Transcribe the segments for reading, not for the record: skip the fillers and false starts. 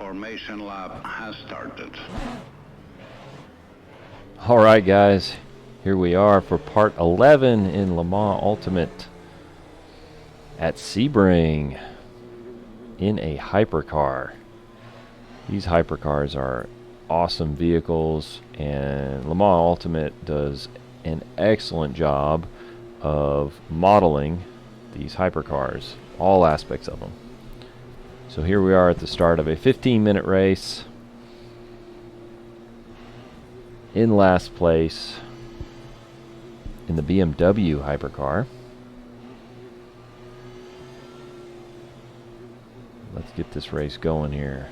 Formation lap has started. All right, guys, here we are for part 11 in Le Mans Ultimate at Sebring in a hypercar. These hypercars are awesome vehicles, and Le Mans Ultimate does an excellent job of modeling these hypercars, all aspects of them. So here we are at the start of a 15-minute race. In last place in the BMW hypercar. Let's get this race going here.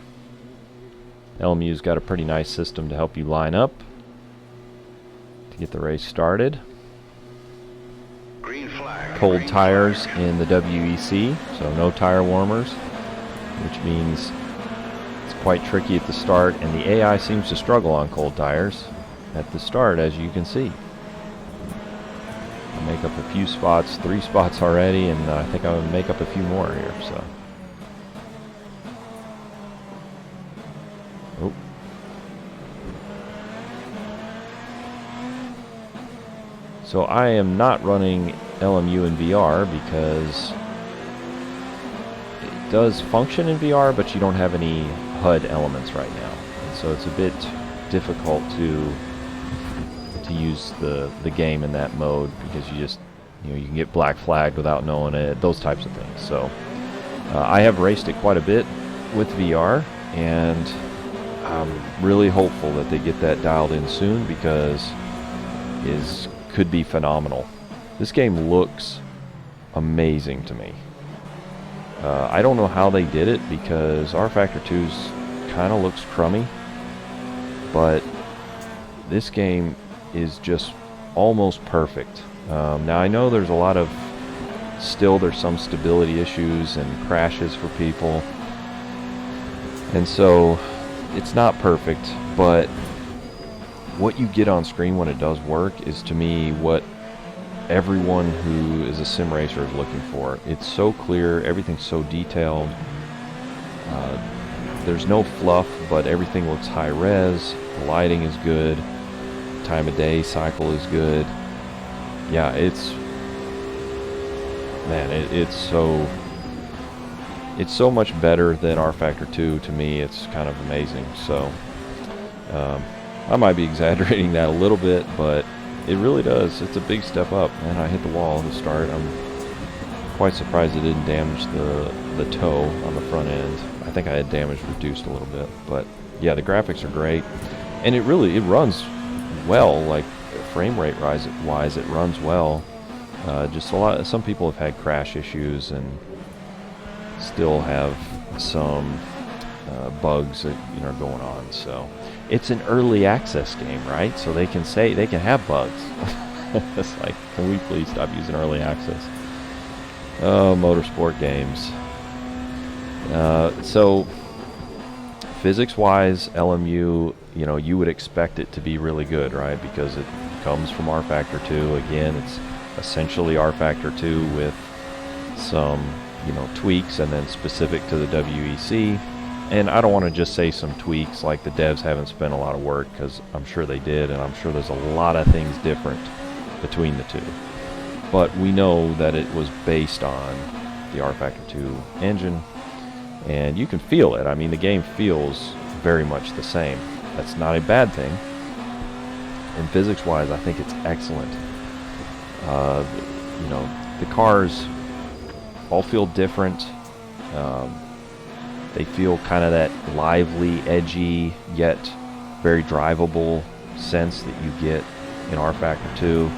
LMU's got a pretty nice system to help you line up to get the race started. Green flag. Cold Green tires flag. in the WEC, so no tire warmers, which means it's quite tricky at the start, and the AI seems to struggle on cold tires at the start, as you can see. I'll make up a few spots, 3 spots already, and I think I'll make up a few more here. Oh. So I am not running LMU in VR because it does function in VR, but you don't have any HUD elements right now, and so it's a bit difficult to use the game in that mode, because you can get black flagged without knowing it, those types of things. So I have raced it quite a bit with VR, and I'm really hopeful that they get that dialed in soon, because it could be phenomenal. This game looks amazing to me. I don't know how they did it, because rFactor 2's kind of looks crummy, but this game is just almost perfect. Now I know there's there's some stability issues and crashes for people, and so it's not perfect, but what you get on screen when it does work is, to me, what everyone who is a sim racer is looking for. It's so clear, everything's so detailed, there's no fluff, but everything looks high res, the lighting is good, time of day cycle is good. Yeah, it's so much better than rFactor 2 to me. It's kind of amazing. So I might be exaggerating that a little bit, but it really does. It's a big step up. And I hit the wall to start. I'm quite surprised it didn't damage the toe on the front end. I think I had damage reduced a little bit, but yeah, the graphics are great, and it runs well. Like frame rate wise, it runs well. Just some people have had crash issues and still have some bugs that are going on. So it's an early access game, right? So they can have bugs. It's like, can we please stop using early access? Oh, motorsport games. So physics-wise, LMU, you would expect it to be really good, right? Because it comes from rFactor 2. Again, it's essentially rFactor 2 with some, tweaks, and then specific to the WEC. And I don't want to just say some tweaks like the devs haven't spent a lot of work, because I'm sure they did, and I'm sure there's a lot of things different between the two. But we know that it was based on the rFactor 2 engine, and you can feel it. I mean, the game feels very much the same. That's not a bad thing. And physics-wise, I think it's excellent. The cars all feel different. They feel kind of that lively, edgy, yet very drivable sense that you get in rFactor 2.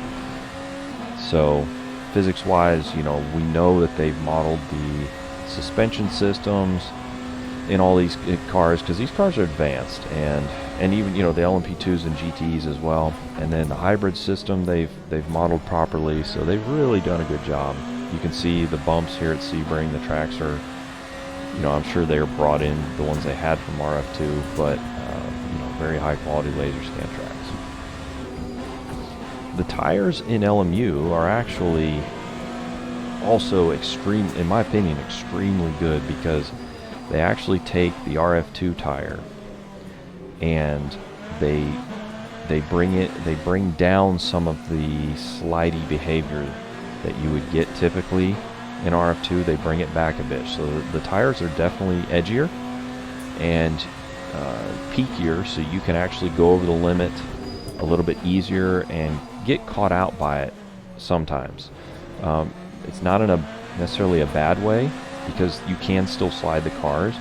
So physics-wise, we know that they've modeled the suspension systems in all these cars, because these cars are advanced, and even the LMP2s and GTEs as well. And then the hybrid system they've modeled properly, so they've really done a good job. You can see the bumps here at Sebring. The tracks are, I'm sure they're brought in, the ones they had from RF2, but very high quality laser scan tracks. The tires in LMU are actually also in my opinion, extremely good, because they actually take the RF2 tire and they bring down some of the slidey behavior that you would get typically in RF2. They bring it back a bit, so the tires are definitely edgier and peakier, so you can actually go over the limit a little bit easier and get caught out by it sometimes. It's not in necessarily a bad way, because you can still slide the cars,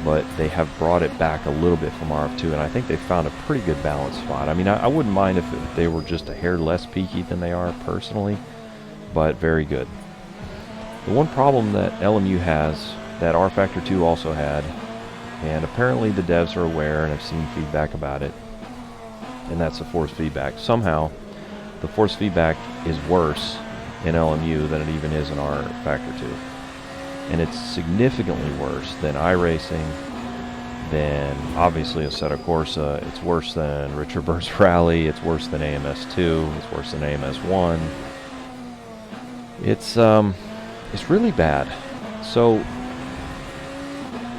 but they have brought it back a little bit from RF2, and I think they found a pretty good balance spot. I mean, I wouldn't mind if they were just a hair less peaky than they are personally, but very good. The one problem that LMU has, that rFactor 2 also had, and apparently the devs are aware and have seen feedback about it, and that's the force feedback. Somehow, the force feedback is worse in LMU than it even is in rFactor 2. And it's significantly worse than iRacing, than obviously Assetto Corsa. It's worse than Richard Burst Rally. It's worse than AMS2. It's worse than AMS1. It's really bad. So,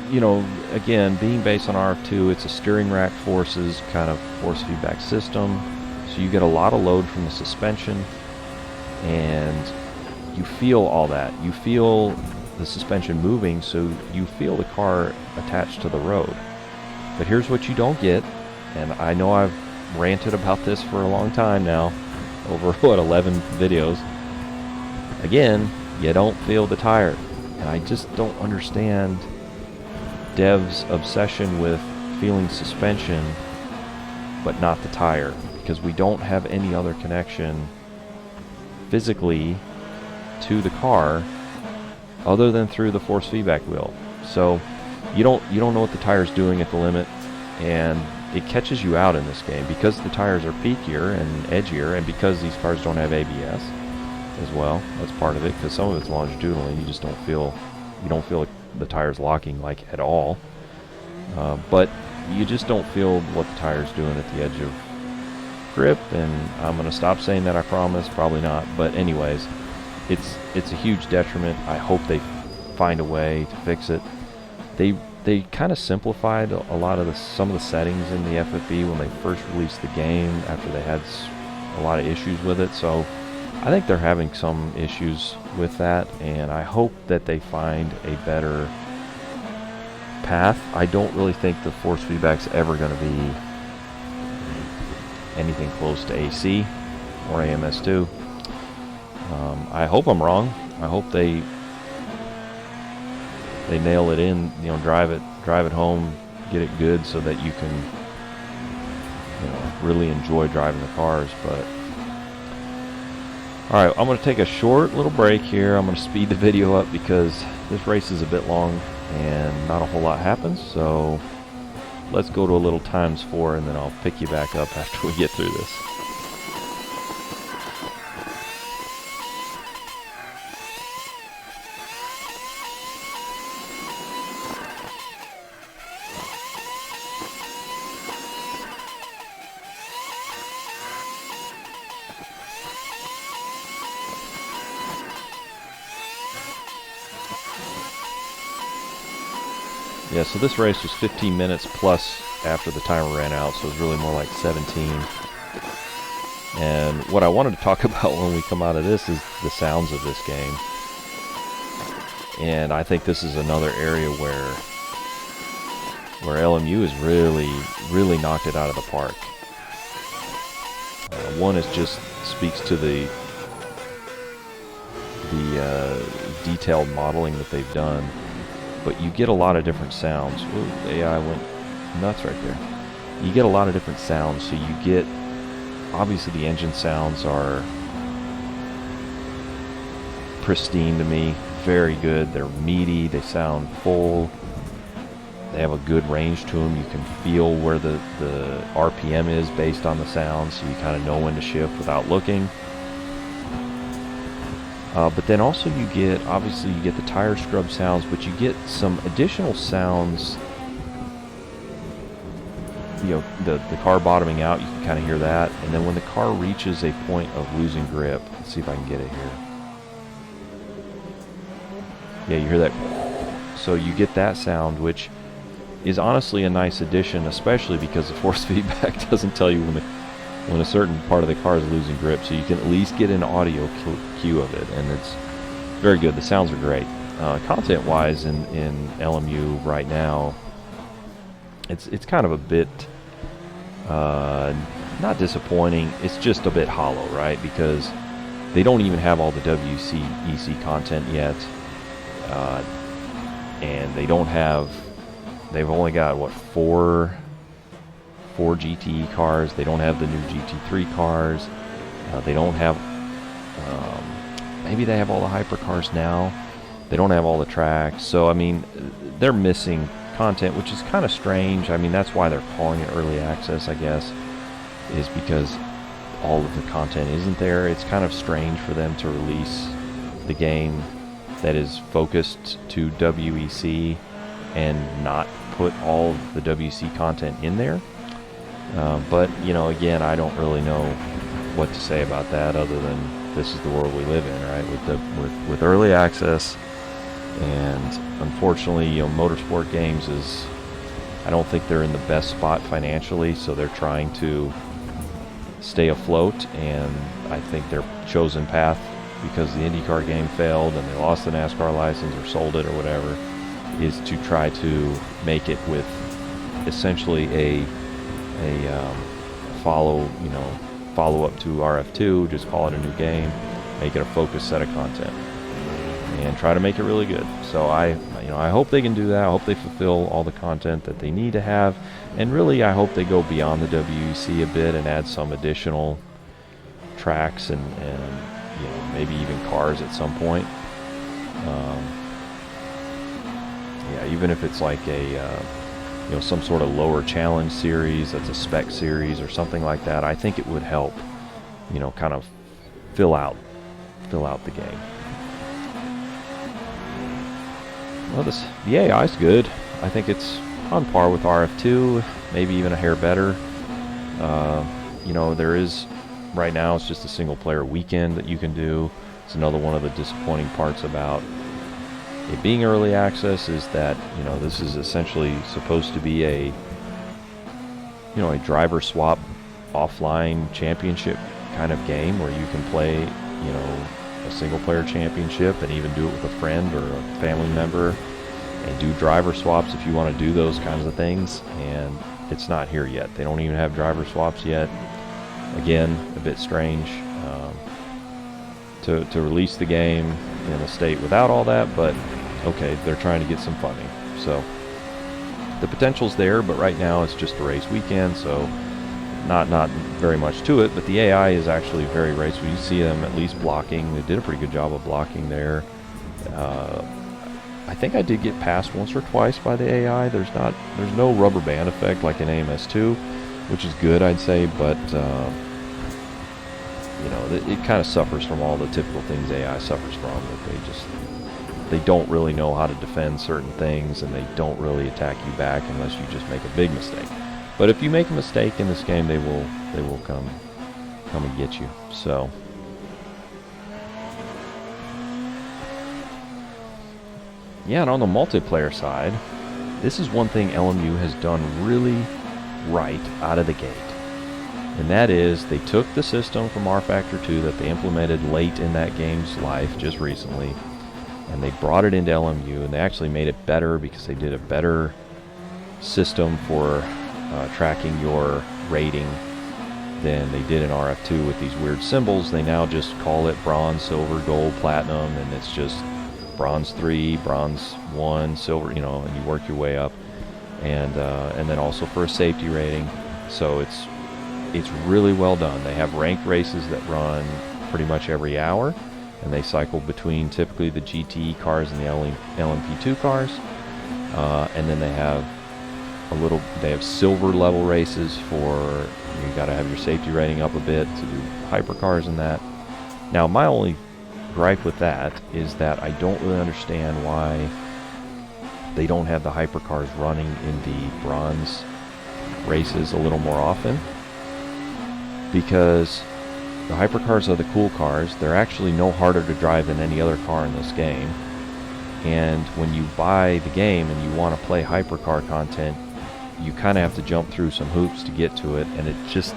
you know, again, being based on RF2, it's a steering rack forces kind of force feedback system. So you get a lot of load from the suspension, and you feel all that. You feel the suspension moving, so you feel the car attached to the road. But here's what you don't get, and I know I've ranted about this for a long time now, over what, 11 videos. Again, you don't feel the tire, and I just don't understand devs' obsession with feeling suspension but not the tire, because we don't have any other connection physically to the car other than through the force feedback wheel. So you don't know what the tire's doing at the limit, and it catches you out in this game because the tires are peakier and edgier, and because these cars don't have ABS as well. That's part of it, because some of it's longitudinal and you just don't feel the tires locking like at all. But you just don't feel what the tire's doing at the edge of grip, and I'm going to stop saying that, I promise. Probably not, but anyways, it's a huge detriment. I hope they find a way to fix it. They kind of simplified a lot of some of the settings in the FFB when they first released the game, after they had a lot of issues with it. So I think they're having some issues with that, and I hope that they find a better path. I don't really think the force feedback's ever going to be anything close to AC or AMS2. I hope I'm wrong. I hope they nail it in, you know, drive it home, get it good, so that you can, you know, really enjoy driving the cars. But all right, I'm going to take a short little break here. I'm going to speed the video up because this race is a bit long and not a whole lot happens. So let's go to a little ×4, and then I'll pick you back up after we get through this. Yeah, so this race was 15 minutes plus after the timer ran out, so it was really more like 17. And what I wanted to talk about when we come out of this is the sounds of this game. And I think this is another area where LMU has really knocked it out of the park. One is just speaks to the detailed modeling that they've done. But you get a lot of different sounds. Ooh, the AI went nuts right there. You get a lot of different sounds. So you get, obviously the engine sounds are pristine to me. Very good. They're meaty. They sound full. They have a good range to them. You can feel where the RPM is based on the sound, so you kind of know when to shift without looking. But then also you get, obviously you get the tire scrub sounds, but you get some additional sounds. You know, the car bottoming out, you can kind of hear that. And then when the car reaches a point of losing grip, let's see if I can get it here. Yeah, you hear that. So you get that sound, which is honestly a nice addition, especially because the force feedback doesn't tell you when a certain part of the car is losing grip, so you can at least get an audio cue of it, and it's very good. The sounds are great. Content-wise in LMU right now, it's kind of a bit not disappointing. It's just a bit hollow, right? Because they don't even have all the WEC content yet, and they don't have. They've only got what four GT cars. They don't have the new GT3 cars. They don't have. Maybe they have all the hypercars now. They don't have all the tracks. So I mean, they're missing content, which is kind of strange. I mean, that's why they're calling it early access, I guess, is because all of the content isn't there. It's kind of strange for them to release the game that is focused to WEC and not put all of the WEC content in there. But, you know, again, I don't really know what to say about that other than this is the world we live in, right? With early access, and unfortunately, you know, Motorsport Games is, I don't think they're in the best spot financially, so they're trying to stay afloat, and I think their chosen path, because the IndyCar game failed and they lost the NASCAR license or sold it or whatever, is to try to make it with essentially a follow up to RF2, just call it a new game, make it a focused set of content, and try to make it really good. So I hope they can do that. I hope they fulfill all the content that they need to have, and really I hope they go beyond the WEC a bit and add some additional tracks and you know, maybe even cars at some point. Yeah, even if it's like a you know, some sort of lower challenge series that's a spec series or something like that, I think it would help, you know, kind of fill out the game. Well, the AI is good. I think it's on par with RF2, maybe even a hair better. You know, there is, right now it's just a single player weekend that you can do. It's another one of the disappointing parts about it being early access, is that, you know, this is essentially supposed to be a driver swap offline championship kind of game where you can play, you know, a single player championship and even do it with a friend or a family member and do driver swaps if you want to do those kinds of things. And it's not here yet. They don't even have driver swaps yet. Again, a bit strange to release the game in a state without all that, but okay, they're trying to get some funding. So the potential's there, but right now it's just a race weekend, so not very much to it. But the AI is actually very raceful. You see them at least blocking. They did a pretty good job of blocking there. I think I did get passed once or twice by the AI. There's no rubber band effect like in AMS2, which is good, I'd say, but you know, it kind of suffers from all the typical things AI suffers from, that they don't really know how to defend certain things, and they don't really attack you back unless you just make a big mistake. But if you make a mistake in this game, they will come and get you. So yeah, and on the multiplayer side, this is one thing LMU has done really right out of the gate. And that is, they took the system from rFactor 2 that they implemented late in that game's life, just recently, and they brought it into LMU, and they actually made it better because they did a better system for tracking your rating than they did in RF2 with these weird symbols. They now just call it bronze, silver, gold, platinum, and it's just bronze 3, bronze 1, silver, you know, and you work your way up. And then also for a safety rating. So it's really well done. They have ranked races that run pretty much every hour, and they cycle between typically the GT cars and the LMP2 cars. And then they have silver level races for, you got to have your safety rating up a bit to do hypercars and that. Now, my only gripe with that is that I don't really understand why they don't have the hypercars running in the bronze races a little more often, because the hypercars are the cool cars. They're actually no harder to drive than any other car in this game, And when you buy the game and you want to play hypercar content, you kind of have to jump through some hoops to get to it, and it just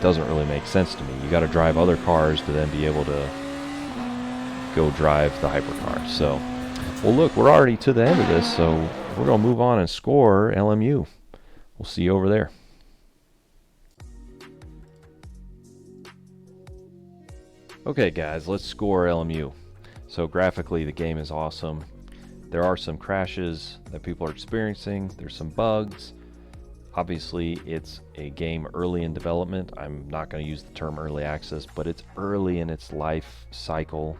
doesn't really make sense to me. You got to drive other cars to then be able to go drive the hypercar. So, well, look, we're already to the end of this, so we're going to move on and score LMU. We'll see you over there. Okay, guys, let's score LMU. So graphically, the game is awesome. There are some crashes that people are experiencing. There's some bugs. Obviously, it's a game early in development. I'm not going to use the term early access, but it's early in its life cycle.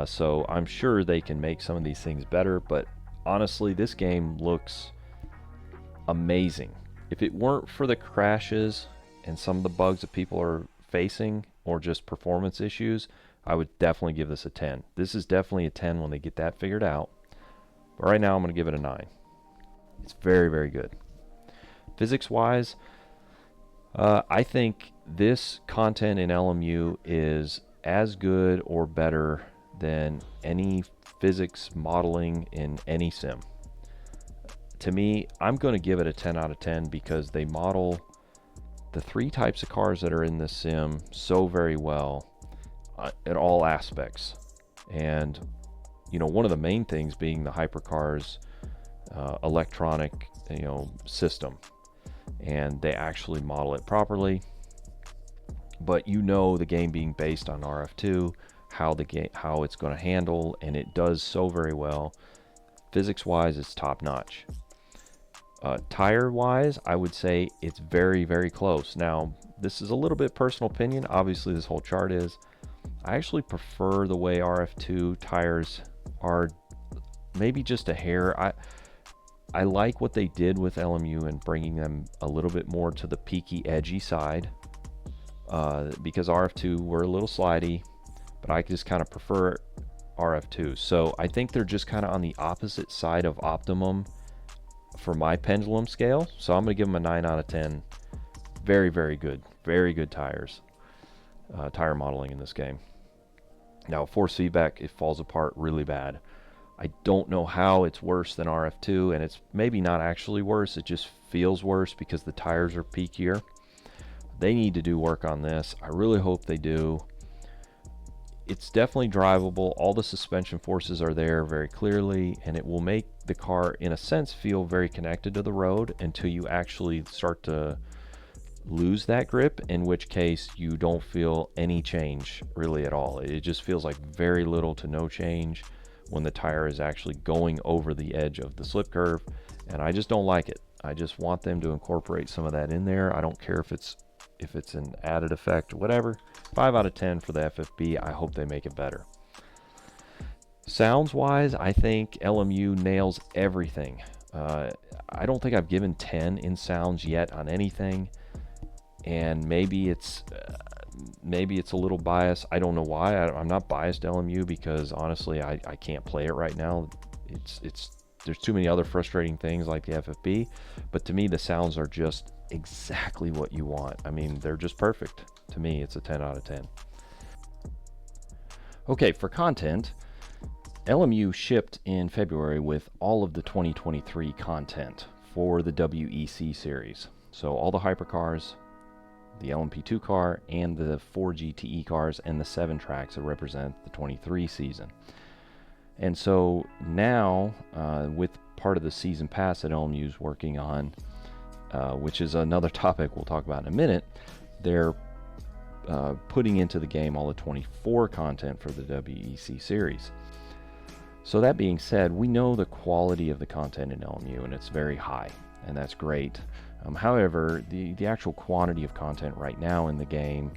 So I'm sure they can make some of these things better, but honestly, this game looks amazing. If it weren't for the crashes and some of the bugs that people are facing, or just performance issues, I would definitely give this a 10. This is definitely a 10 when they get that figured out. But right now I'm going to give it a 9. It's very, very good. Physics-wise, I think this content in LMU is as good or better than any physics modeling in any sim. To me, I'm going to give it a 10 out of 10 because they model the 3 types of cars that are in this sim so very well in all aspects. And you know, one of the main things being the hypercars electronic, you know, system, and they actually model it properly. But you know, the game being based on RF2, how it's going to handle, and it does so very well. Physics wise, it's top notch. Tire wise, I would say it's very, very close. Now, this is a little bit personal opinion. Obviously, this whole chart is. I actually prefer the way RF2 tires are, maybe just a hair. I like what they did with LMU and bringing them a little bit more to the peaky, edgy side, because RF2 were a little slidey, but I just kind of prefer RF2. So I think they're just kind of on the opposite side of optimum for my pendulum scale. So I'm going to give them a 9 out of 10. Very, very good. Very good tires. Tire modeling in this game. Now, force feedback, it falls apart really bad. I don't know how it's worse than RF2, and it's maybe not actually worse. It just feels worse because the tires are peakier. They need to do work on this. I really hope they do. It's definitely drivable. All the suspension forces are there very clearly, and it will make the car, in a sense, feel very connected to the road until you actually start to lose that grip, in which case you don't feel any change really at all. It just feels like very little to no change when the tire is actually going over the edge of the slip curve, and I just don't like it. I just want them to incorporate some of that in there. I don't care if it's an added effect or whatever. 5 out of 10 for the FFB. I hope they make it better. Sounds wise, I think LMU nails everything. I don't think I've given 10 in sounds yet on anything, and maybe it's a little biased. I don't know why. I'm not biased to LMU because honestly I can't play it right now. There's too many other frustrating things like the FFB, but to me the sounds are just exactly what you want. I mean, they're just perfect. To me, it's a 10 out of 10. Okay, for content, LMU shipped in February with all of the 2023 content for the WEC series. So all the hypercars, the LMP2 car, and the 4 GTE cars, and the 7 tracks that represent the 23 season. And so now, with part of the season pass that LMU is working on, which is another topic we'll talk about in a minute, they're putting into the game all the 24 content for the WEC series. So that being said, we know the quality of the content in LMU, and it's very high, and that's great. However, the actual quantity of content right now in the game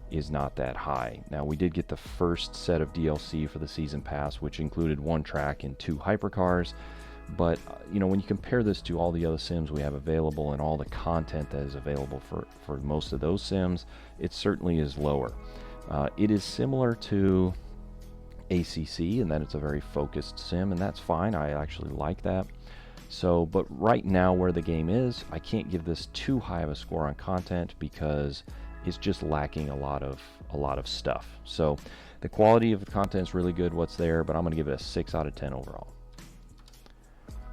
is not that high. Now, we did get the first set of DLC for the season pass, which included 1 track and 2 hypercars. But you know, when you compare this to all the other sims we have available and all the content that is available for most of those sims, it certainly is lower. It is similar to ACC in that it's a very focused sim, and that's fine. I actually like that. So, but right now where the game is, I can't give this too high of a score on content because it's just lacking a lot of stuff. So the quality of the content is really good, what's there, but I'm going to give it a 6 out of 10 overall.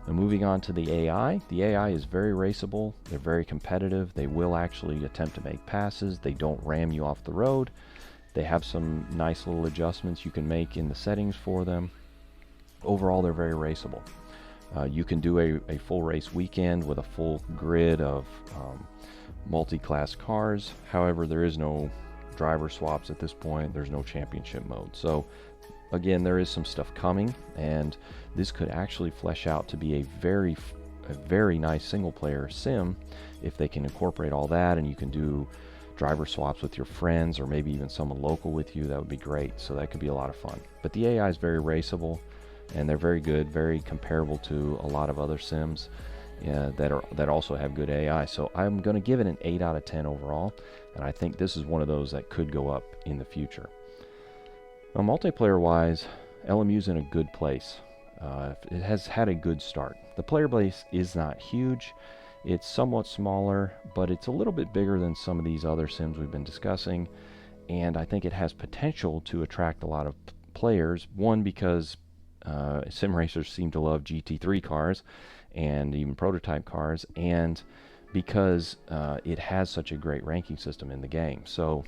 Now moving on to the AI is very raceable. They're very competitive. They will actually attempt to make passes. They don't ram you off the road. They have some nice little adjustments you can make in the settings for them. Overall, they're very raceable. You can do a full race weekend with a full grid of multi-class cars. However, there is no driver swaps at this point. There's no championship mode. So again, there is some stuff coming, and this could actually flesh out to be a very nice single player sim if they can incorporate all that, and you can do driver swaps with your friends or maybe even someone local with you. That would be great. So that could be a lot of fun. But the AI is very raceable, and they're very good, very comparable to a lot of other sims that also have good AI. So I'm going to give it an 8 out of 10 overall, and I think this is one of those that could go up in the future. Now, multiplayer wise, LMU's in a good place. It has had a good start. The player base is not huge. It's somewhat smaller, but it's a little bit bigger than some of these other sims we've been discussing, and I think it has potential to attract a lot of players. One, because sim racers seem to love GT3 cars and even prototype cars, and because it has such a great ranking system in the game. So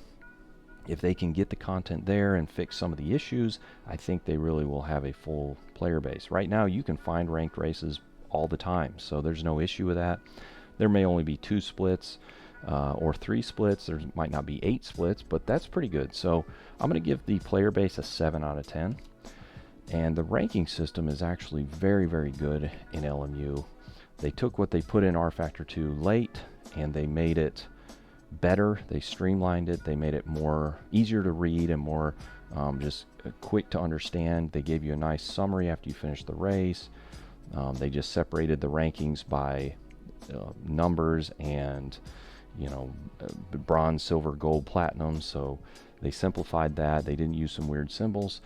if they can get the content there and fix some of the issues, I think they really will have a full player base. Right now you can find ranked races all the time, so there's no issue with that. There may only be 2 splits or 3 splits. There might not be 8 splits, but that's pretty good. So I'm going to give the player base a 7 out of 10. And the ranking system is actually very good in LMU. They took what they put in rFactor 2 late and they made it better. They streamlined it. They made it more easier to read and more just quick to understand. They gave you a nice summary after you finish the race. They just separated the rankings by numbers and, bronze, silver, gold, platinum. So they simplified that. They didn't use some weird symbols,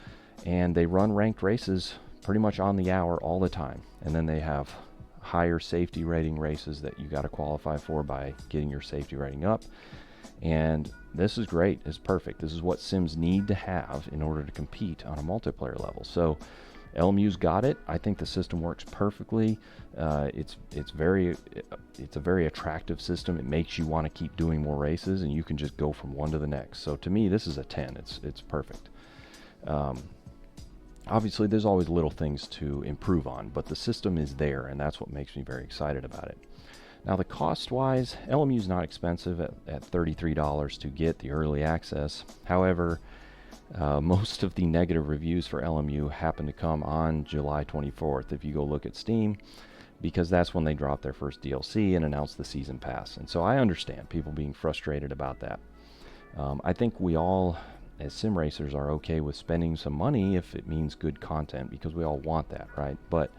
and they run ranked races pretty much on the hour all the time. And then they have higher safety rating races that you got to qualify for by getting your safety rating up. And this is great. It's perfect. This is what sims need to have in order to compete on a multiplayer level. So LMU's got it. I think the system works perfectly. It's a very attractive system. It makes you want to keep doing more races, and you can just go from one to the next. So to me, this is a 10. It's perfect. Obviously, there's always little things to improve on, but the system is there, and that's what makes me very excited about it. Now, the cost-wise, LMU's not expensive at $33 to get the early access. However, most of the negative reviews for LMU happen to come on July 24th if you go look at Steam, because that's when they dropped their first DLC and announced the season pass. And so I understand people being frustrated about that. I think we all, as sim racers, are okay with spending some money if it means good content, because we all want that, right? But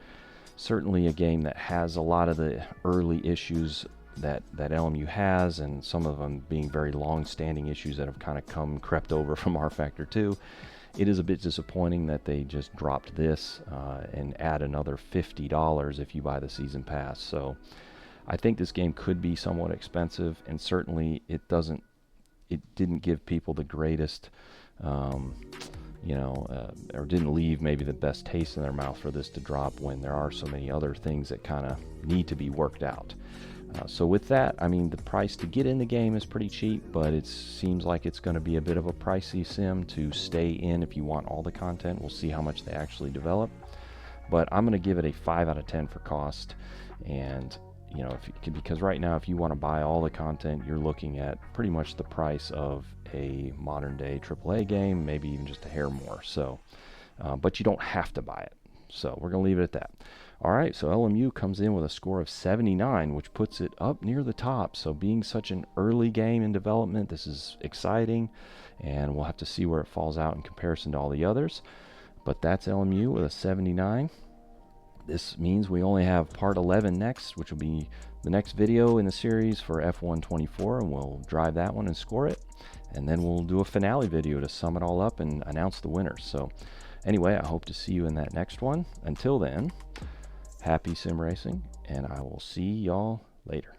certainly a game that has a lot of the early issues that LMU has, and some of them being very long-standing issues that have kind of crept over from rFactor 2, it is a bit disappointing that they just dropped this and add another $50 if you buy the season pass. So I think this game could be somewhat expensive, and certainly it didn't give people the greatest or didn't leave maybe the best taste in their mouth for this to drop, when there are so many other things that kind of need to be worked out. So with that, I mean, the price to get in the game is pretty cheap, but it seems like it's going to be a bit of a pricey sim to stay in if you want all the content. We'll see how much they actually develop, but I'm going to give it a 5 out of 10 for cost. And because right now, if you want to buy all the content, you're looking at pretty much the price of a modern day AAA game, maybe even just a hair more. So, but you don't have to buy it. So we're going to leave it at that. All right, so LMU comes in with a score of 79, which puts it up near the top. So being such an early game in development, this is exciting, and we'll have to see where it falls out in comparison to all the others. But that's LMU with a 79. This means we only have part 11 next, which will be the next video in the series for F124, and we'll drive that one and score it. And then we'll do a finale video to sum it all up and announce the winners. So anyway, I hope to see you in that next one. Until then, happy sim racing, and I will see y'all later.